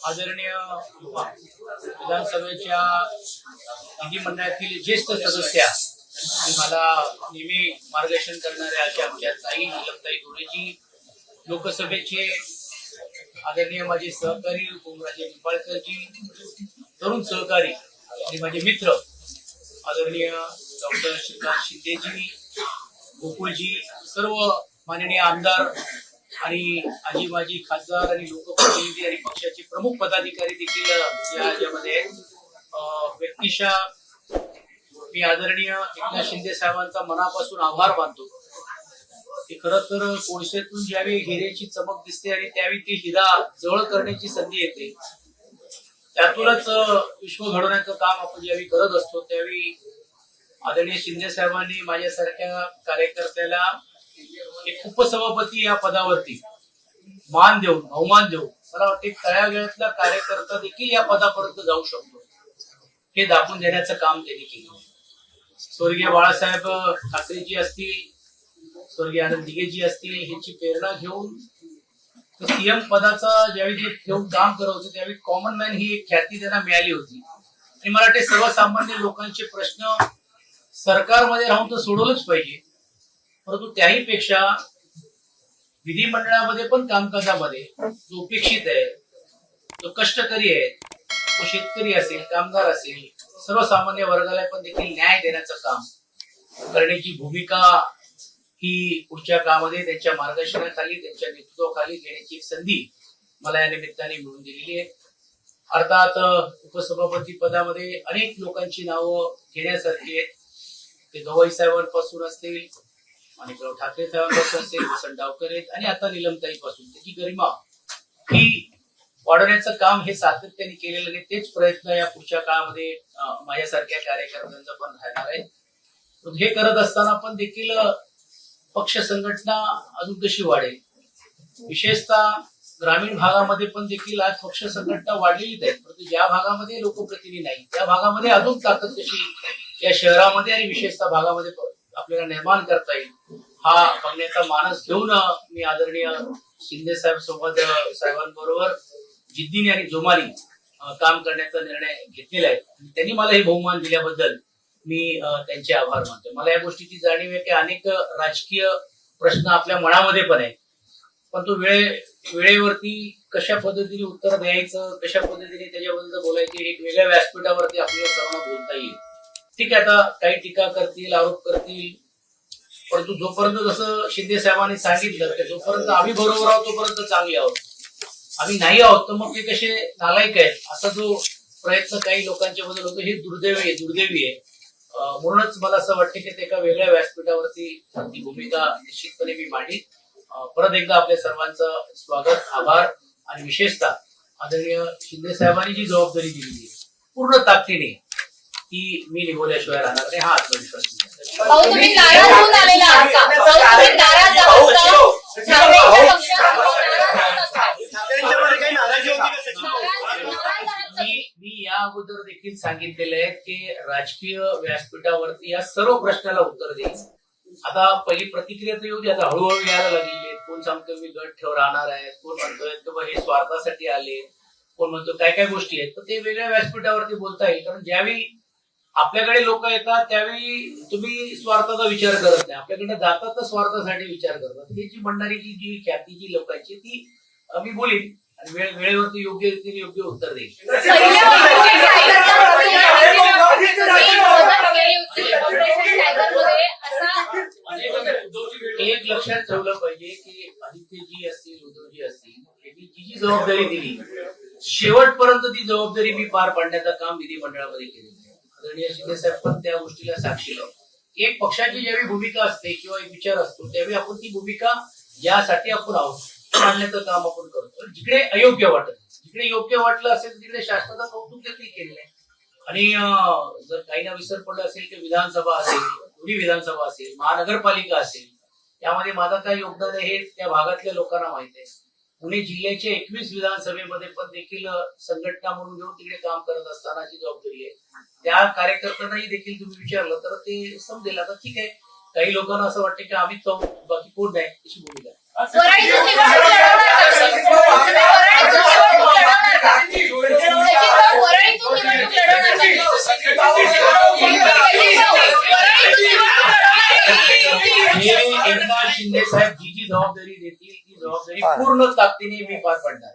आदरणीय विधानसभेच्या विधिमंडळातील ज्येष्ठ सदस्य आणि मला नेहमी मार्गदर्शन करणाऱ्या अशा आमच्या ताई नीलमताई गोरेजी, लोकसभेचे आदरणीय माझे सहकारी ओमराजे निंबाळकरजी, तरुण सहकारी आणि माझे मित्र आदरणीय डॉक्टर श्रीकांत शिंदेजी, गोकुळजी, सर्व माननीय आमदार आणि आजी माजी खासदार आणि लोकप्रतिनिधी आणि पक्षाचे प्रमुख पदाधिकारी देखील या राज्यामध्ये व्यक्तिशः मी आदरणीय एकनाथ शिंदे साहेबांचा मनापासून आभार मानतो की खरं तर कोळशेतून ज्यावेळी हिऱ्याची चमक दिसते आणि त्यावेळी ती हिरा जवळ करण्याची संधी येते, त्यातूनच विश्व घडवण्याचं काम आपण ज्यावेळी करत असतो त्यावेळी आदरणीय शिंदे साहेबांनी माझ्यासारख्या कार्यकर्त्याला एक उपसभापती या पदावरती मान देऊन बहुमान देऊन मला वाटते तळागाळातला कार्यकर्ता देखील या पदापर्यंत जाऊ शकतो हे दाखवून देण्याचं काम त्यांनी केलं. स्वर्गीय बाळासाहेब ठाकरेजी असतील, स्वर्गीय आनंद दिघेजी असतील, ह्याची प्रेरणा घेऊन सीएम पदाचा ज्यावेळी ते ठेवून काम करत होते त्यावेळी कॉमन मॅन ही एक ख्याती त्यांना मिळाली होती आणि मला वाटते सर्वसामान्य लोकांचे प्रश्न सरकारमध्ये राहून तर सोडवलंच पाहिजे, परंतु त्याही पेक्षा विधिमंडळामध्ये पण कामकाजामध्ये जो उपेक्षित आहे, जो कष्टकरी आहे, तो शेतकरी असेल, कामगार असेल, सर्वसामान्य वर्गाला पण देखील न्याय देण्याचं काम करण्याची भूमिका ही पुढच्या काळामध्ये त्यांच्या मार्गदर्शनाखाली, त्यांच्या नेतृत्वाखाली घेण्याची एक संधी मला या निमित्ताने मिळून दिलेली आहे. अर्थात उपसभापती पदामध्ये अनेक लोकांची नावं घेण्यासारखी आहेत. ते गवई साहेबांपासून असतील, माणिकराव ठाकरे साहेबांपासून असेल, वसंत डावकर आहेत आणि आता नीलमताई पासून त्याची गरिमा ही वाढवण्याचं काम हे सातत्याने केलेलं नाही. तेच प्रयत्न या पुढच्या काळामध्ये माझ्यासारख्या कार्यकर्त्यांचा पण राहणार आहे. हे करत असताना पण देखील पक्ष संघटना अजून कशी वाढेल, विशेषतः ग्रामीण भागामध्ये पण देखील आज पक्ष संघटना वाढलेलीच आहे, परंतु ज्या भागामध्ये लोकप्रतिनिधी नाही त्या भागामध्ये अजून ताकद कशी या शहरामध्ये आणि विशेषतः भागामध्ये आपल्याला निर्माण करता येईल हा बघण्याचा मानस घेऊन मी आदरणीय शिंदे साहेब सोबत साहेबांबरोबर जिद्दीने आणि जोमाने काम करण्याचा निर्णय घेतलेला आहे. त्यांनी मला हे बहुमान दिल्याबद्दल मी त्यांचे आभार मानतो. मला या गोष्टीची जाणीव आहे की अनेक राजकीय प्रश्न आपल्या मनामध्ये पण आहे, पण तो वेळेवरती कशा पद्धतीने उत्तर द्यायचं, कशा पद्धतीने त्याच्याबद्दल बोलायचे एक वेगळ्या व्यासपीठावरती आपल्याला सर्वांना बोलता येईल. ठीक आहे, आता काही टीका करतील, आरोप करतील, परंतु जोपर्यंत जसं शिंदे साहेबांनी सांगितलं की जोपर्यंत आम्ही बरोबर आहोत तोपर्यंत चांगले आहोत, आम्ही नाही आहोत तर मग ते कसे नालायक आहेत असा जो प्रयत्न काही लोकांच्या बद्दल होतो हे दुर्दैवी आहे. म्हणूनच मला असं वाटतं की ते एका वेगळ्या व्यासपीठावरती ती भूमिका निश्चितपणे मी मांडीन. परत एकदा आपल्या सर्वांचं स्वागत, आभार आणि विशेषतः आदरणीय शिंदे साहेबांनी जी जबाबदारी दिलेली आहे पूर्ण ताकदीने ती मी निभवल्याशिवाय राहणार नाही हा आत्मविश्वास. मी या अगोदर देखील सांगितलेलं आहे की राजकीय व्यासपीठावरती या सर्व प्रश्नाला उत्तर देईल. आता पहिली प्रतिक्रिया तर येऊ दे, आता हळूहळू यायला लागलेली आहे. कोण सांगतो मी गट ठेव राहणार आहे, कोण म्हणतोय की हे स्वार्थासाठी आले, कोण म्हणतो काय काय गोष्टी आहेत, तर ते वेगळ्या व्यासपीठावरती बोलता येईल. कारण ज्यावेळी आपल्याकडे लोक येतात त्यावेळी तुम्ही स्वार्थाचा विचार करत नाही, आपल्याकडे जातात तर स्वार्थासाठी विचार करतात. ही जी मंडळीची जी ख्याती जी लोकांची ती मी बोलीन आणि वेळेवरती योग्य रीतीने योग्य उत्तर देईल. एक लक्षात ठेवलं पाहिजे की आदित्यजी असतील, उद्धवजी असतील, यांनी जी जबाबदारी दिली शेवटपर्यंत ती जबाबदारी मी पार पाडण्याचं काम विधिमंडळामध्ये केलेलं आहे. आदरणीय शिंदे साहेब पण त्या गोष्टीला साक्षी लावतो. एक पक्षाची ज्यावेळी भूमिका असते किंवा एक विचार असतो त्यावेळी आपण ती भूमिका ज्यासाठी आपण आहोत मांडण्याचं काम आपण करतो. जिकडे अयोग्य वाटत, जिकडे योग्य वाटलं असेल तिकडे शासनाचं कौतुक देखील केलेलं आहे. आणि जर काहींना विसर पडलं असेल की विधानसभा असेल, दोन्ही विधानसभा असेल, महानगरपालिका असेल, त्यामध्ये माझं काय योगदान आहे हे त्या भागातल्या लोकांना माहित आहे. पुणे जिल्ह्याच्या 21 विधानसभेमध्ये पण देखील संघटना म्हणून घेऊन तिकडे काम करत असताना जी जबाबदारी आहे त्या कार्यकर्त्यांनाही देखील तुम्ही विचारलं तर ते समजेल. आता ठीक आहे, काही लोकांना असं वाटतं की आम्ही तो बाकी कोण नाही अशी भूमिका पूर्ण ताकदीने मी पार पडणार.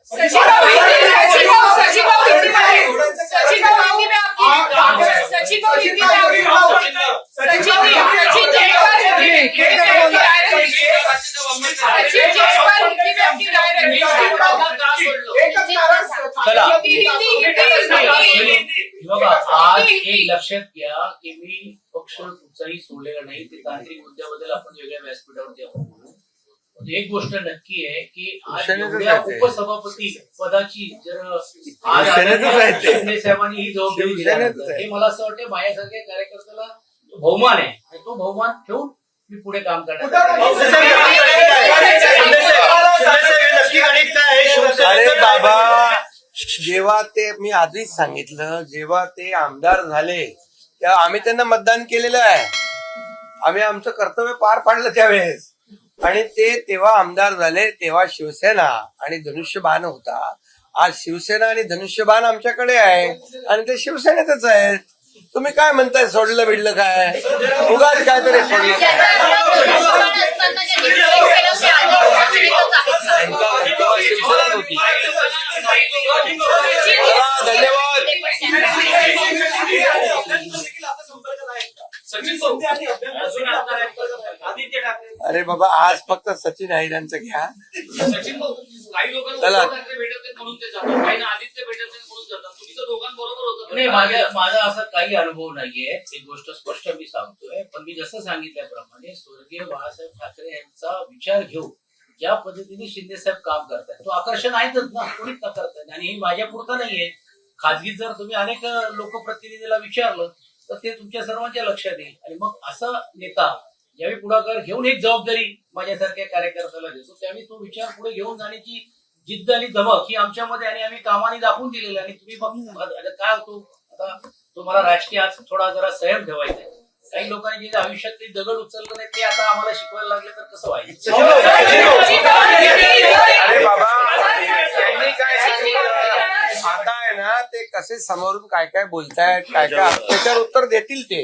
बघा, आज एक लक्षात घ्या की मी पक्ष कुठचाही सोडलेला नाही. ते तांत्रिक मुद्द्याबद्दल आपण वेगळ्या व्यासपीठावरती आपण बोलू. एक गोष्ट नक्की आहे की आज एवढ्या उपसभापती पदाची जर शिंदे साहेबांनी ही जबाबदारी दिल्यानंतर हे मला असं वाटतं माझ्यासारख्या कार्यकर्त्याला बहुमान आहे आणि तो बहुमान ठेवून मी पुढे काम करणार. अरे बाबा, जेव्हा ते मी आधीच सांगितलं, जेव्हा ते आमदार झाले तेव्हा आम्ही त्यांना मतदान केलेलं आहे. आम्ही आमचं कर्तव्य पार पाडलं त्यावेळेस. आणि ते तेव्हा आमदार झाले तेव्हा शिवसेना आणि धनुष्यबाण होता. आज शिवसेना आणि धनुष्यबाण आमच्याकडे आहे आणि ते शिवसेनेतच आहे. तुम्ही काय म्हणताय सोडलं बिडलं काय? उगाच काहीतरी सोडलं. शिवसेनाच होती. धन्यवाद. अरे बाबा, आज फक्त सचिन अहिरांचं घ्या. चला, नाही, माझा असा काही अनुभव नाहीये. एक गोष्ट स्पष्ट मी सांगतोय. पण मी जसं सांगितल्याप्रमाणे स्वर्गीय बाळासाहेब ठाकरे यांचा विचार घेऊन ज्या पद्धतीने शिंदे साहेब काम करतात तो आकर्षण आहेतच ना, कोणीच न करतात. आणि ही माझ्या पुरतं नाहीये. खाजगी जर तुम्ही अनेक लोकप्रतिनिधीला विचारलं तर ते तुमच्या सर्वांच्या लक्षात येईल. आणि मग असा नेता ज्यावेळी पुढाकार घेऊन एक जबाबदारी माझ्यासारख्या कार्यकर्त्याला देतो त्यावेळी तो विचार पुढे घेऊन जाण्याची जिद्द आणि धमक ही आमच्यामध्ये आणि आम्ही कामाने दाखवून दिलेलं. आणि तुम्ही मग काय होतो आता तुम्हाला राजकीय आज थोडा जरा संयम ठेवायचा आहे. काही लोकांनी जे आयुष्यातले दगड उचललं नाही ते आता आम्हाला शिकवायला लागले तर कसं व्हायचं? अरे बाबा, त्यांनी काय आता आहे ना, ते कसे समोरून काय काय बोलतायत, काय काय त्याच्यावर उत्तर देतील ते.